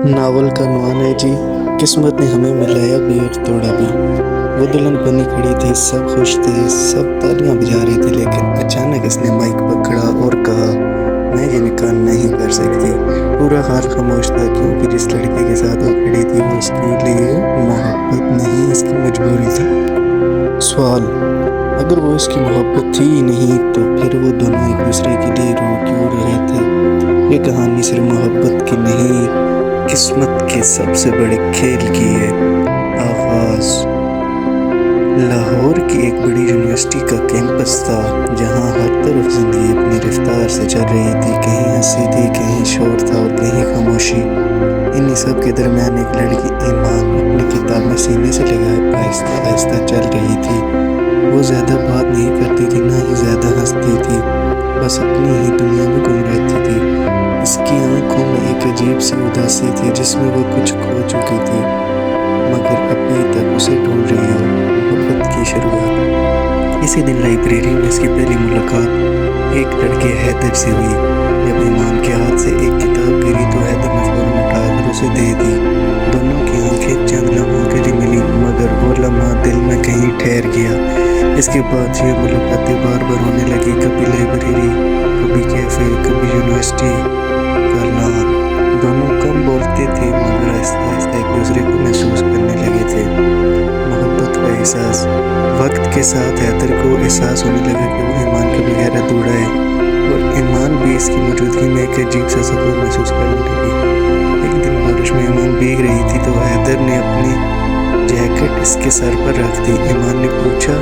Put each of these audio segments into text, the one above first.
Novel का عنوان है जी। किस्मत ने हमें मिलाया भी और तोड़ा भी। वो दुल्हन बनी खड़ी थी, सब खुश थे, सब तालियां बजा रहे थे, लेकिन अचानक इसने माइक पकड़ा और कहा, मैं ये निकाह नहीं कर सकती। पूरा हाल खामोश था, क्योंकि जिस लड़के के साथ वो खड़ी थी वो उसके लिए मोहब्बत नहीं, इसकी मजबूरी थी। सवाल, अगर वो इसकी मोहब्बत थी ही नहीं तो फिर वो दोनों एक दूसरे के लिए रो क्यों रहे थे? ये कहानी सिर्फ मोहब्बत की नहीं, किस्मत के सबसे बड़े खेल की है आगाज। लाहौर की एक बड़ी यूनिवर्सिटी का कैंपस था, जहाँ हर तरफ जिंदगी अपनी रफ्तार से चल रही थी। कहीं हंसी थी, कहीं शोर था और कहीं खामोशी। इन्हीं सब के दरमियान एक लड़की ईमान अपनी किताब में सीने से लगाए आहिस्ता आहिस्ता चल रही थी। वो ज़्यादा बात नहीं करती थी, ना ही ज़्यादा हंसती थी, बस अपनी ही दुनिया में गुम रहती थी। इसकी आंखों में एक अजीब सी उदासी थी, जिसमें वो कुछ खो चुकी थी, मगर अभी तक उसे ढूंढ रही हो। मोहब्बत की शुरुआत। इसी दिन लाइब्रेरी में इसकी पहली मुलाकात एक लड़के हैदर से हुई। जब ईमान के हाथ से एक किताब गिरी तो हैदर ने फ़ौरन उठाकर उसे दे दी। दोनों की आंखें चंद लम्हों के लिए मिली, मगर वो लम्हा दिल में कहीं ठहर गया। इसके बाद ये मुलाकातें बार बार होने लगी, कभी लाइब्रेरी, कभी कैफ़े, कभी यूनिवर्सिटी का लॉन। दोनों कम बोलते थे, मगर आहिस्ता आहिस्ता एक दूसरे को महसूस करने लगे थे। मोहब्बत का एहसास। वक्त के साथ हैदर को एहसास होने लगा कि वो ईमान के बगैर अधूरा है, और ईमान भी इसकी मौजूदगी में एक अजीब सा सुकून महसूस करने लगी। एक दिन बारिश में ईमान भीग रही थी तो हैदर ने अपनी जैकेट इसके सर पर रख दी। ईमान ने पूछा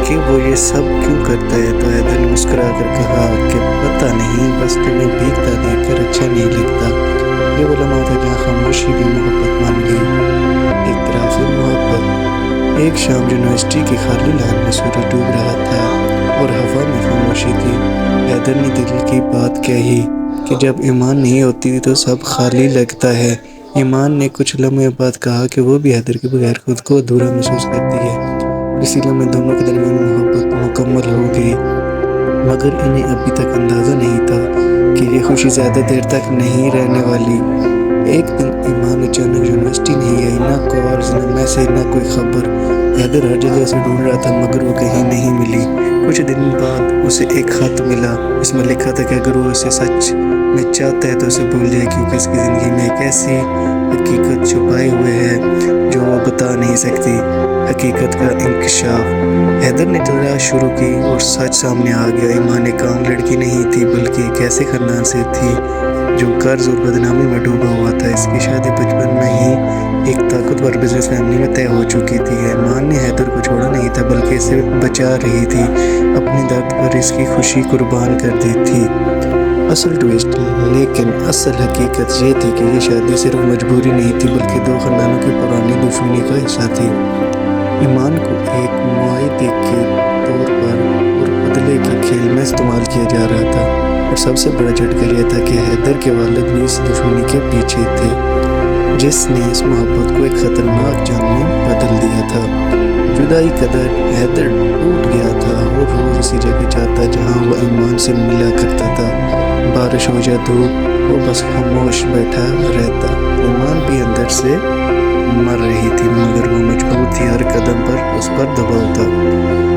कि वो ये सब क्यों करता है, तो हैदर ने मुस्कुरा कर कहा कि पता नहीं, बस तुम्हें भीगता देखकर अच्छा नहीं लगता। ये वो लम्हा था जहाँ खामोशी भी मोहब्बत मान गई। एक तरफ से मोहब्बत। एक शाम यूनिवर्सिटी की खाली लैब में सूरज डूब रहा था और हवा में खामोशी थी। हैदर ने दिल की बात कही कि जब ईमान नहीं होती तो सब खाली लगता है। ईमान ने कुछ लम्हे बाद कहा कि वो भी हैदर के बगैर खुद को अधूरा महसूस करती है। इसी लम्हे दोनों के दरमियान मोहब्बत मुकम्मल हो गई, मगर इन्हें अभी तक अंदाज़ा नहीं था कि ये खुशी ज़्यादा देर तक नहीं रहने वाली। एक दिन ईमान अचानक यूनिवर्सिटी नहीं आई, ना कॉल्स, ना मैसेज, ना कोई खबर। हैदर हर जगह से ढूंढ रहा था, मगर वो कहीं नहीं मिली। कुछ दिन बाद उसे एक ख़त मिला। इसमें लिखा था कि अगर वो उसे सच में चाहता है तो उसे भूल जाए, क्योंकि इसकी ज़िंदगी में एक ऐसी हकीकत छुपाए हुए है जो वो बता नहीं सकती। हकीकत का इंकशाफ। हैदर ने तलाश शुरू की और सच सामने आ गया। ईमान एक आम लड़की नहीं थी, बल्कि एक ऐसे खानदान से थी जो कर्ज और बदनामी में डूबा हुआ था। इसकी शादी बचपन में ही एक ताकतवर बिजनेस फैमिली में तय हो चुकी थी। ईमान ने हैदर को छोड़ा नहीं था, बल्कि इसे बचा रही थी, अपनी दर्द पर इसकी खुशी कुर्बान कर दी थी। असल ट्विस्ट। लेकिन असल हकीकत ये थी कि ये शादी सिर्फ मजबूरी नहीं थी, बल्कि दो खानदानों की पुरानी दुश्मनी का हिस्सा थी। ईमान को एक मुआहदे के तौर पर और बदले के खेल में इस्तेमाल किया जा रहा था, और सबसे बड़ा झटका यह था कि हैदर के वालिद भी इस दुश्मनी के पीछे थे, जिसने इस मोहब्बत को एक ख़तरनाक जाम में बदल दिया था। जुदाई का दर्द। हैदर टूट गया था। वो रोज़ इसी जगह जाता जहाँ वो ईमान से मिला करता था। बारिश हो या धूप, वो बस खामोश बैठा रहता। ईमान भी अंदर से मर रही थी, मगर वो मजबूर थी। हर कदम पर उस पर दबाव था,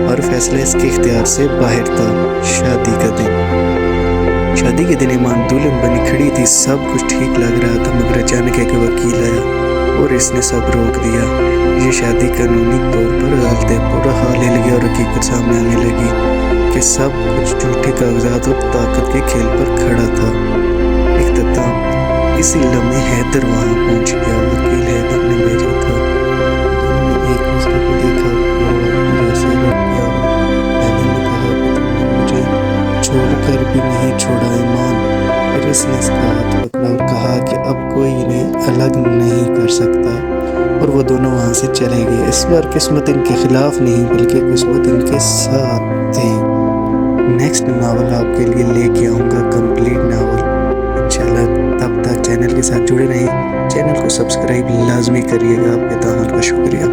हर फैसला इसके इख्तियार से बाहर था। शादी का दिन। शादी के दिन ईमान दुल्हन बनी खड़ी थी, सब कुछ ठीक लग रहा था, मगर अचानक एक वकील आया और इसने सब रोक दिया। ये शादी कानूनी तौर पर गलत है। पूरा हाल हिल गया और हकीकत सामने आने लगी कि सब कुछ झूठे कागजात और ताकत के खेल पर खड़ा था। इख्तिताम। इसी लम्हे हैदर वहाँ पहुँच गया। वकील हैदर ने भेजा था। दोनों ने एक दूसरे को देखा और जैसे रुक गया। हैदर ने कहा कि तुमने मुझे छोड़कर भी नहीं छोड़ा ईमान। फिर इसने इसका हाथ पकड़ा और कहा कि अब कोई इन्हें अलग नहीं कर सकता, और वो दोनों वहाँ से चले गए। इस बार किस्मत इनके खिलाफ नहीं, बल्कि किस्मत इनके साथ थी। नेक्स्ट नावल आपके लिए लेके आऊँगा, कंप्लीट नावल इंशाल्लाह। तब तक चैनल के साथ जुड़े रहें। चैनल को सब्सक्राइब लाजमी करिएगा। आपके तामल का शुक्रिया।